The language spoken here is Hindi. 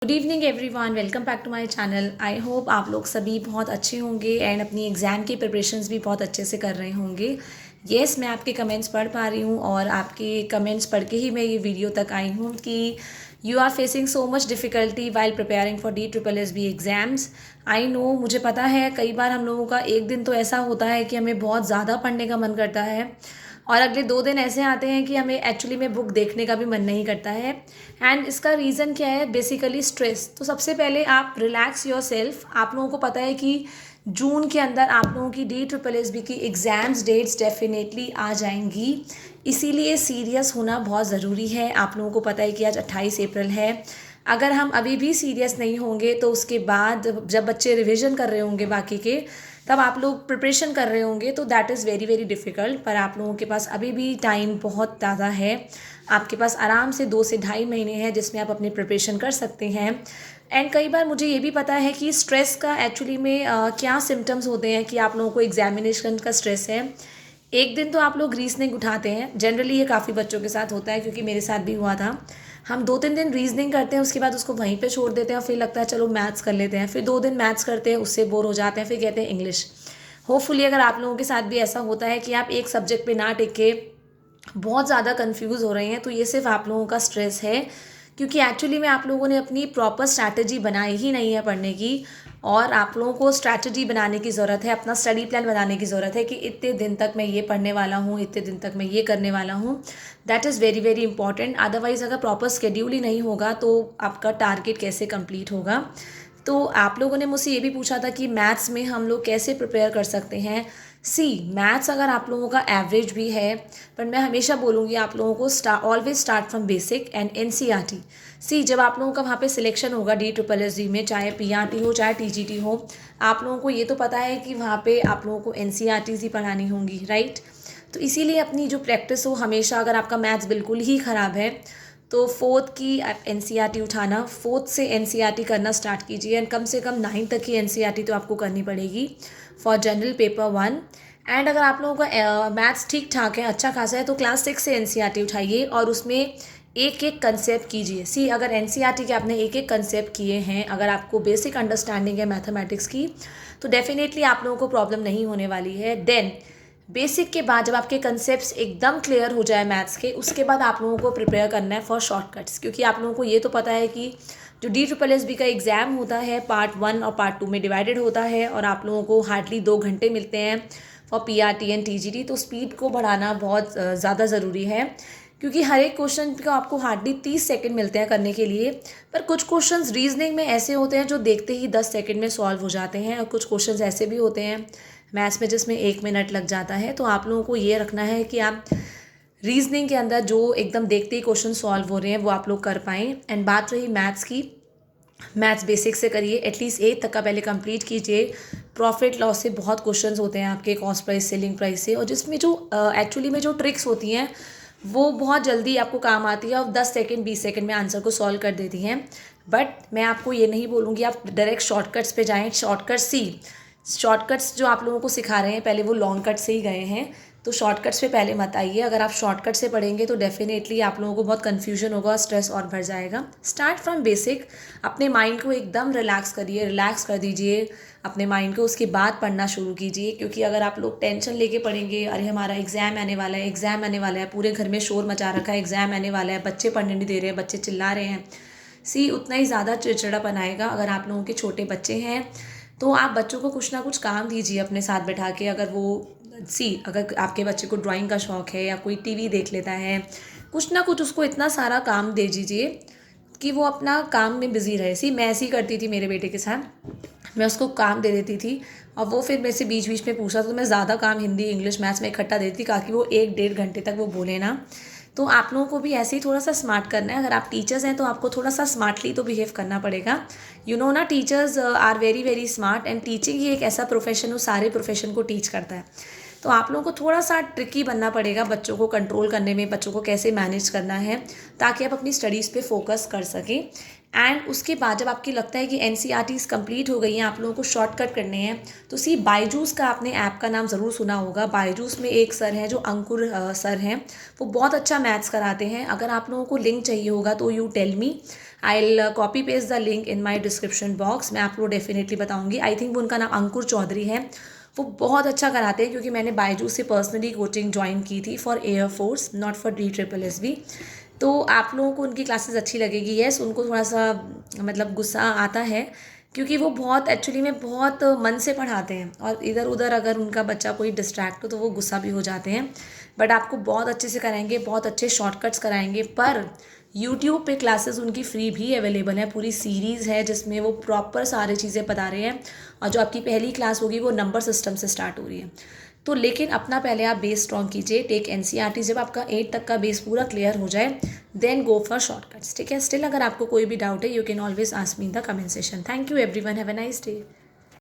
Good evening everyone, welcome back to my channel. I hope आप लोग सभी बहुत अच्छे होंगे एंड अपनी एग्ज़ाम की प्रिपरेशंस भी बहुत अच्छे से कर रहे होंगे। येस, मैं आपके कमेंट्स पढ़ पा रही हूँ और आपके कमेंट्स पढ़ के ही मैं ये वीडियो तक आई हूँ कि you are facing so much difficulty while preparing for DSSB exams. I know, मुझे पता है कई बार हम लोगों का एक दिन तो ऐसा होता है कि हमें बहुत ज़्यादा पढ़ने का मन करता है और अगले 2 दिन ऐसे आते हैं कि हमें एक्चुअली में बुक देखने का भी मन नहीं करता है। एंड इसका रीज़न क्या है? Basically stress. तो सबसे पहले आप रिलैक्स योर सेल्फ। आप लोगों को पता है कि जून के अंदर आप लोगों की DSSB की एग्ज़ाम्स डेट्स डेफिनेटली आ जाएंगी, इसीलिए सीरियस होना बहुत ज़रूरी है। आप लोगों को पता है कि आज 28 अप्रैल है। अगर हम अभी भी सीरियस नहीं होंगे तो उसके बाद जब बच्चे रिविज़न कर रहे होंगे बाकी के, तब आप लोग प्रिपरेशन कर रहे होंगे, तो that is very very difficult. पर आप लोगों के पास अभी भी टाइम बहुत ज़्यादा है। आपके पास आराम से 2 से ढाई महीने हैं जिसमें आप अपनी प्रिपरेशन कर सकते हैं। एंड कई बार मुझे ये भी पता है कि स्ट्रेस का एक्चुअली में क्या सिम्टम्स होते हैं कि आप लोगों को एग्जामिनेशन का स्ट्रेस है। एक दिन तो आप लोग रीजनिंग उठाते हैं, जनरली ये काफ़ी बच्चों के साथ होता है क्योंकि मेरे साथ भी हुआ था। हम 2-3 दिन रीजनिंग करते हैं, उसके बाद उसको वहीं पे छोड़ देते हैं और फिर लगता है चलो मैथ्स कर लेते हैं। फिर 2 दिन मैथ्स करते हैं, उससे बोर हो जाते हैं, फिर कहते हैं इंग्लिश। होपफुली अगर आप लोगों के साथ भी ऐसा होता है कि आप एक सब्जेक्ट पे ना टिक के बहुत ज़्यादा कंफ्यूज हो रहे हैं, तो ये सिर्फ आप लोगों का स्ट्रेस है, क्योंकि एक्चुअली में आप लोगों ने अपनी प्रॉपर स्ट्रैटेजी बनाई ही नहीं है पढ़ने की। और आप लोगों को स्ट्रैटेजी बनाने की ज़रूरत है, अपना स्टडी प्लान बनाने की ज़रूरत है कि इतने दिन तक मैं ये पढ़ने वाला हूँ, इतने दिन तक मैं ये करने वाला हूँ। That is very very important. Otherwise अगर प्रॉपर स्केड्यूल ही नहीं होगा तो आपका टारगेट कैसे कंप्लीट होगा। तो आप लोगों ने मुझसे ये भी पूछा था कि मैथ्स में हम लोग कैसे प्रिपेयर कर सकते हैं। सी, मैथ्स अगर आप लोगों का एवरेज भी है, पर मैं हमेशा बोलूँगी आप लोगों को always start from basic and NCERT। सी, जब आप लोगों का वहाँ पे सिलेक्शन होगा DSSB में, चाहे PRT हो चाहे TGT हो, आप लोगों को ये तो पता है कि वहाँ पे आप लोगों को NCERTs ही पढ़ानी होंगी, राइट। तो इसीलिए अपनी जो प्रैक्टिस हो हमेशा, अगर आपका मैथ्स बिल्कुल ही ख़राब है तो फोर्थ की NCERT उठाना, फोर्थ से NCERT करना स्टार्ट कीजिए एंड कम से कम 9 तक की NCERT तो आपको करनी पड़ेगी फॉर जनरल पेपर 1। एंड अगर आप लोगों का मैथ्स ठीक ठाक है, अच्छा खासा है, तो क्लास 6 से NCERT उठाइए और उसमें एक एक कंसेप्ट कीजिए। सी, अगर NCERT के आपने एक एक कंसेप्ट किए हैं, अगर आपको बेसिक अंडरस्टैंडिंग है मैथमेटिक्स की, तो डेफिनेटली आप लोगों को प्रॉब्लम नहीं होने वाली है। देन बेसिक के बाद जब आपके कंसेप्ट्स एकदम क्लियर हो जाए मैथ्स के, उसके बाद आप लोगों को प्रिपेयर करना है फॉर शॉर्टकट्स, क्योंकि आप लोगों को ये तो पता है कि जो DSSB का एग्ज़ाम होता है पार्ट 1 और पार्ट 2 में डिवाइडेड होता है और आप लोगों को हार्डली 2 घंटे मिलते हैं फॉर PRT एंड TGT। तो स्पीड को बढ़ाना बहुत ज़्यादा ज़रूरी है, क्योंकि हर एक क्वेश्चन का आपको हार्डली 30 सेकंड मिलते हैं करने के लिए। पर कुछ क्वेश्चंस रीजनिंग में ऐसे होते हैं जो देखते ही 10 सेकंड में सॉल्व हो जाते हैं, और कुछ क्वेश्चंस ऐसे भी होते हैं मैथ्स में जिसमें 1 मिनट लग जाता है। तो आप लोगों को ये रखना है कि आप रीजनिंग के अंदर जो एकदम देखते ही क्वेश्चन सॉल्व हो रहे हैं वो आप लोग कर पाएँ। एंड बात रही मैथ्स की, मैथ्स बेसिक से करिए, एटलीस्ट 8 तक का पहले कंप्लीट कीजिए। प्रॉफिट लॉस से बहुत क्वेश्चंस होते हैं आपके, कॉस्ट प्राइस सेलिंग प्राइस से, और जिसमें जो एक्चुअली में जो ट्रिक्स होती हैं वो बहुत जल्दी आपको काम आती है और 10 सेकंड 20 सेकंड में आंसर को सॉल्व कर देती हैं। बट मैं आपको ये नहीं बोलूँगी आप डायरेक्ट शॉर्टकट्स पे जाएँ। शॉर्टकट्स जो आप लोगों को सिखा रहे हैं पहले वो लॉन्ग कट से ही गए हैं, तो शॉर्टकट्स पे पहले मत आइए। अगर आप शॉर्टकट से पढ़ेंगे तो डेफिनेटली आप लोगों को बहुत कन्फ्यूजन होगा, स्ट्रेस और बढ़ जाएगा। स्टार्ट फ्रॉम बेसिक, अपने माइंड को एकदम रिलैक्स करिए, रिलैक्स कर दीजिए अपने माइंड को, उसके बाद पढ़ना शुरू कीजिए। क्योंकि अगर आप लोग टेंशन लेके पढ़ेंगे, अरे हमारा एग्ज़ाम आने वाला है, एग्ज़ाम आने वाला है, पूरे घर में शोर मचा रखा है, एग्ज़ाम आने वाला है, बच्चे पढ़ने नहीं दे रहे हैं, बच्चे चिल्ला रहे हैं, सी, उतना ही ज़्यादा चिड़चिड़ापन आएगा। अगर आप लोगों के छोटे बच्चे हैं तो आप बच्चों को कुछ ना कुछ काम दीजिए अपने साथ बैठा के। अगर वो अगर आपके बच्चे को ड्राइंग का शौक़ है या कोई टीवी देख लेता है, कुछ ना कुछ उसको इतना सारा काम दे दीजिए कि वो अपना काम में बिज़ी रहे। सी, मैं ऐसी ही करती थी मेरे बेटे के साथ, मैं उसको काम दे देती थी और वो फिर मेरे से बीच बीच में पूछा, तो मैं ज़्यादा काम हिंदी इंग्लिश मैथ्स में इकट्ठा देती ताकि वो 1-1.5 घंटे तक वो बोले ना। तो आप लोगों को भी ऐसे ही थोड़ा सा स्मार्ट करना है। अगर आप टीचर्स हैं तो आपको थोड़ा सा स्मार्टली तो बिहेव करना पड़ेगा। यू नो ना, teachers are very very smart and teaching ही एक ऐसा प्रोफेशन, वो सारे प्रोफेशन को टीच करता है। तो आप लोगों को थोड़ा सा ट्रिकी बनना पड़ेगा बच्चों को कंट्रोल करने में, बच्चों को कैसे मैनेज करना है ताकि आप अपनी स्टडीज़ पे फोकस कर सकें। एंड उसके बाद जब आपकी लगता है कि NCERTs कंप्लीट हो गई हैं, आप लोगों को शॉर्टकट करने हैं, तो सी बायजूस का आपने ऐप का नाम ज़रूर सुना होगा। बायजूस में एक सर हैं जो अंकुर सर हैं, वो बहुत अच्छा मैथ्स कराते हैं। अगर आप लोगों को लिंक चाहिए होगा तो you tell me, I will copy paste the link in my description box. मैं आपको डेफिनेटली बताऊँगी। आई थिंक वो उनका नाम अंकुर चौधरी है। वो बहुत अच्छा कराते हैं, क्योंकि मैंने बायजूस से पर्सनली कोचिंग ज्वाइन की थी for air force, not for DSSB। तो आप लोगों को उनकी क्लासेस अच्छी लगेगी। येस, उनको थोड़ा सा मतलब गुस्सा आता है, क्योंकि वो बहुत एक्चुअली में बहुत मन से पढ़ाते हैं, और इधर उधर अगर उनका बच्चा कोई डिस्ट्रैक्ट हो तो वो गुस्सा भी हो जाते हैं। बट आपको बहुत अच्छे से कराएंगे, बहुत अच्छे शॉर्टकट्स कराएंगे। पर यूट्यूब पे क्लासेस उनकी फ्री भी अवेलेबल है, पूरी सीरीज़ है जिसमें वो प्रॉपर सारी चीज़ें बता रहे हैं। और जो आपकी पहली क्लास होगी वो नंबर सिस्टम से स्टार्ट हो रही है। तो लेकिन अपना पहले आप बेस स्ट्रॉन्ग कीजिए, टेक NCERT। जब आपका 8 तक का बेस पूरा क्लियर हो जाए देन गो फॉर शॉर्टकट्स, ठीक है। स्टिल अगर आपको कोई भी डाउट है, you can always ask me in the comment session. Thank you everyone, have a nice day.